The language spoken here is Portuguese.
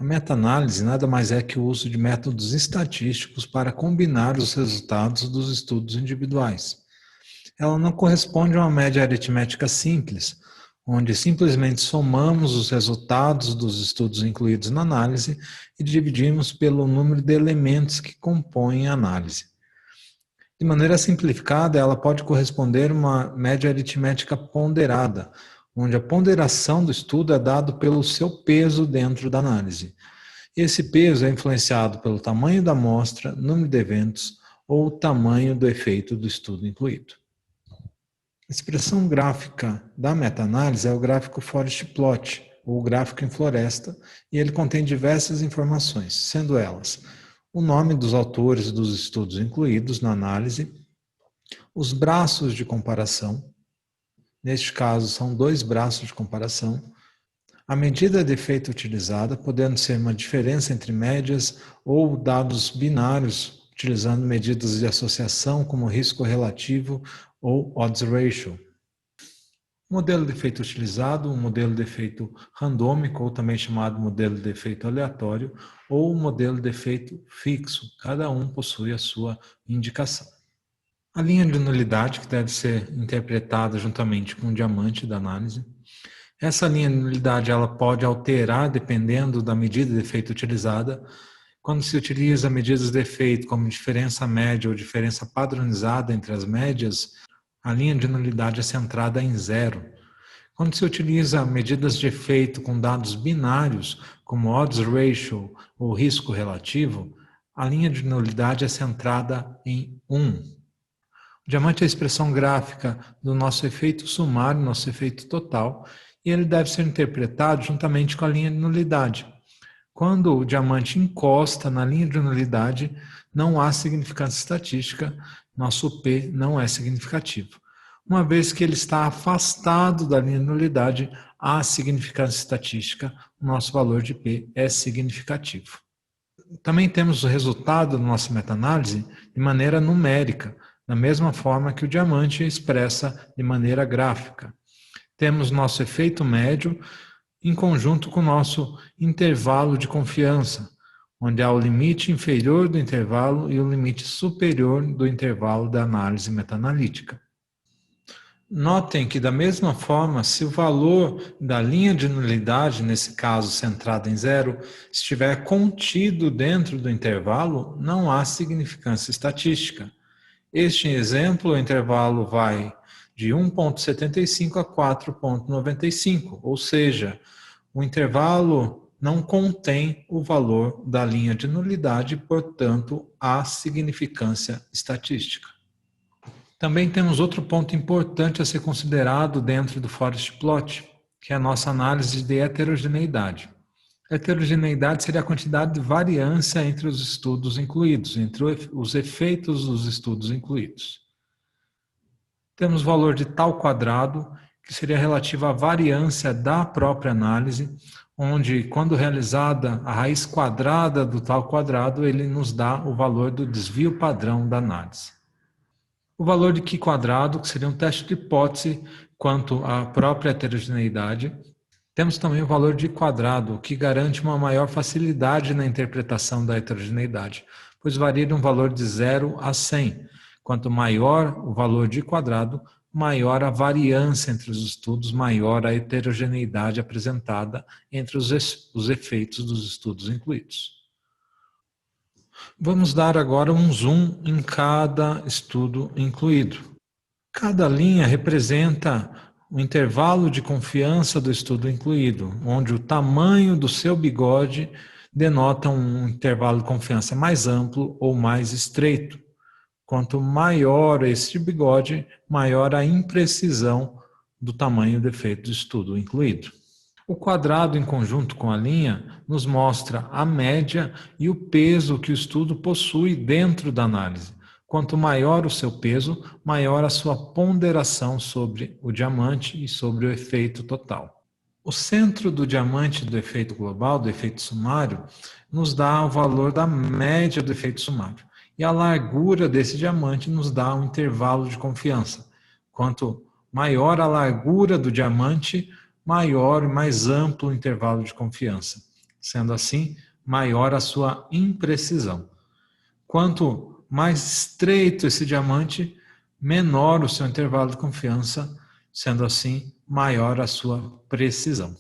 meta-análise nada mais é que o uso de métodos estatísticos para combinar os resultados dos estudos individuais. Ela não corresponde a uma média aritmética simples, onde simplesmente somamos os resultados dos estudos incluídos na análise e dividimos pelo número de elementos que compõem a análise. De maneira simplificada, ela pode corresponder a uma média aritmética ponderada, onde a ponderação do estudo é dado pelo seu peso dentro da análise. Esse peso é influenciado pelo tamanho da amostra, número de eventos ou o tamanho do efeito do estudo incluído. A expressão gráfica da meta-análise é o gráfico Forest Plot, ou gráfico em floresta, e ele contém diversas informações, sendo elas o nome dos autores dos estudos incluídos na análise, os braços de comparação, neste caso são 2 braços de comparação, a medida de efeito utilizada, podendo ser uma diferença entre médias ou dados binários, utilizando medidas de associação como risco relativo ou odds ratio. O modelo de efeito utilizado, um modelo de efeito randômico, ou também chamado modelo de efeito aleatório, ou modelo de efeito fixo. Cada um possui a sua indicação. A linha de nulidade, que deve ser interpretada juntamente com o diamante da análise. Essa linha de nulidade ela pode alterar dependendo da medida de efeito utilizada. Quando se utiliza medidas de efeito como diferença média ou diferença padronizada entre as médias, a linha de nulidade é centrada em 0. Quando se utiliza medidas de efeito com dados binários, como odds ratio ou risco relativo, a linha de nulidade é centrada em 1. O diamante é a expressão gráfica do nosso efeito sumário, nosso efeito total, e ele deve ser interpretado juntamente com a linha de nulidade. Quando o diamante encosta na linha de nulidade, não há significância estatística, nosso P não é significativo. Uma vez que ele está afastado da linha de nulidade, há significância estatística, o nosso valor de P é significativo. Também temos o resultado da nossa meta-análise de maneira numérica, da mesma forma que o diamante expressa de maneira gráfica. Temos nosso efeito médio em conjunto com o nosso intervalo de confiança, onde há o limite inferior do intervalo e o limite superior do intervalo da análise meta-analítica. Notem que, da mesma forma, se o valor da linha de nulidade, nesse caso centrada em 0, estiver contido dentro do intervalo, não há significância estatística. Este exemplo, o intervalo vai de 1,75 a 4,95, ou seja, o intervalo não contém o valor da linha de nulidade, portanto, há significância estatística. Também temos outro ponto importante a ser considerado dentro do Forest Plot, que é a nossa análise de heterogeneidade. A heterogeneidade seria a quantidade de variância entre os estudos incluídos, entre os efeitos dos estudos incluídos. Temos o valor de tal quadrado, que seria relativo à variância da própria análise, onde, quando realizada a raiz quadrada do tal quadrado, ele nos dá o valor do desvio padrão da análise. O valor de Qi quadrado, que seria um teste de hipótese quanto à própria heterogeneidade. Temos também o valor de quadrado, que garante uma maior facilidade na interpretação da heterogeneidade, pois varia de um valor de 0 a 100. Quanto maior o valor de quadrado, maior a variância entre os estudos, maior a heterogeneidade apresentada entre os efeitos dos estudos incluídos. Vamos dar agora um zoom em cada estudo incluído. Cada linha representa o intervalo de confiança do estudo incluído, onde o tamanho do seu bigode denota um intervalo de confiança mais amplo ou mais estreito. Quanto maior este bigode, maior a imprecisão do tamanho do efeito do estudo incluído. O quadrado, em conjunto com a linha, nos mostra a média e o peso que o estudo possui dentro da análise. Quanto maior o seu peso, maior a sua ponderação sobre o diamante e sobre o efeito total. O centro do diamante do efeito global, do efeito sumário, nos dá o valor da média do efeito sumário. E a largura desse diamante nos dá um intervalo de confiança. Quanto maior a largura do diamante, maior e mais amplo o intervalo de confiança. Sendo assim, maior a sua imprecisão. Quanto mais estreito esse diamante, menor o seu intervalo de confiança, sendo assim, maior a sua precisão.